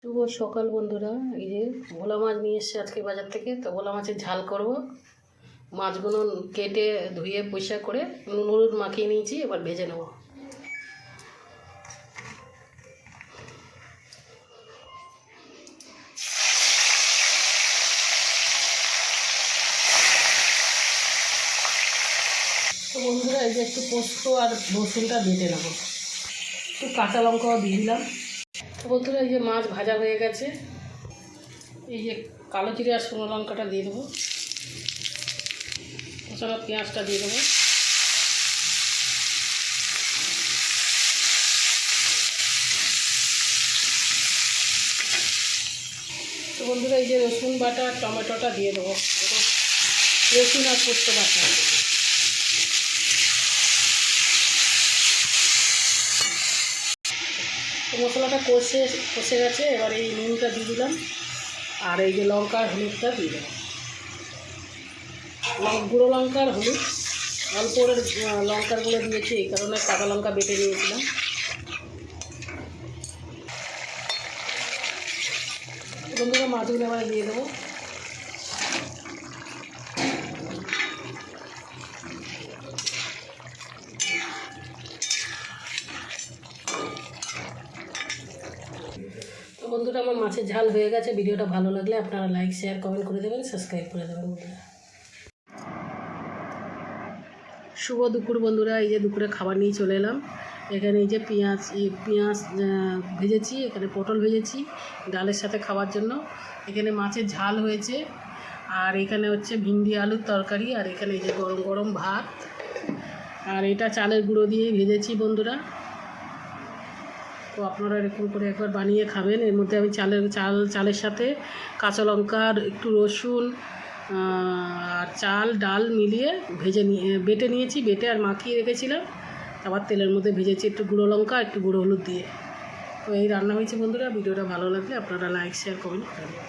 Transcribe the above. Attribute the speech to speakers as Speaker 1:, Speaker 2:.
Speaker 1: শুভ সকাল বন্ধুরা। এই যে ভোলা মাছ নিয়ে এসেছে আজকে বাজার থেকে। তো ভোলা মাছের ঝাল করব। মাছগুলো কেটে ধুয়ে পরিষ্কার করে নুন হলুদ মাখিয়ে নিয়েছি, এবার ভেজে নেব। তো বন্ধুরা এই যে একটু পোস্ত আর রসুনটা বেটে নেব, একটু কাঁচা লঙ্কাও দিয়ে দিলাম। তো বন্ধুরা এই যে মাছ ভাজা হয়ে গেছে, এই যে কালো জিরে আর শুকনো লঙ্কাটা দিয়ে দেবো, এছাড়া পেঁয়াজটা দিয়ে দেবো। তো বন্ধুরা এই যে রসুন বাটা আর টমেটোটা দিয়ে দেবো, রসুন আর পোস্ত বাটা। তো মশলাটা কষে গেছে, এবার এই নুনটা দিয়ে দিলাম, আর এই যে লঙ্কা আর হলুদটা দিয়ে দেবো। গুঁড়ো লঙ্কার হলুদ অল্প করে লঙ্কার গুঁড়ো দিয়েছি, এই কারণে কাঁচা লঙ্কা বেটে নিয়েছিলাম। বন্ধুরা মাছগুলো এবার দিয়ে দেবো। তো বন্ধুরা আমার মাছের ঝাল হয়ে গেছে। ভিডিওটা ভালো লাগলে আপনারা লাইক শেয়ার কমেন্ট করে দেবেন, সাবস্ক্রাইব করে দেবেন বন্ধুরা। শুভ দুপুর বন্ধুরা। এই যে দুপুরে খাবার নিয়ে চলে এলাম। এখানে এই যে পেঁয়াজ ভেজেছি, এখানে পটল ভেজেছি ডালের সাথে খাওয়ার জন্য। এখানে মাছের ঝাল হয়েছে, আর এখানে হচ্ছে ভিন্ডি আলুর তরকারি, আর এখানে এই যে গরম গরম ভাত, আর এটা চালের গুঁড়ো দিয়ে ভেজেছি বন্ধুরা। তো আপনারা এরকম করে একবার বানিয়ে খাবেন। এর মধ্যে আমি চালের সাথে কাঁচা লঙ্কা আর একটু রসুন আর ডাল মিলিয়ে বেটে নিয়েছি, বেটে আর মাখিয়ে রেখেছিলাম। আবার তেলের মধ্যে ভেজেছি একটু গুঁড়ো লঙ্কা একটু গুঁড়ো হলুদ দিয়ে। তো এই রান্না হয়েছে বন্ধুরা। ভিডিওটা ভালো লাগলে আপনারা লাইক শেয়ার কমেন্ট করবেন।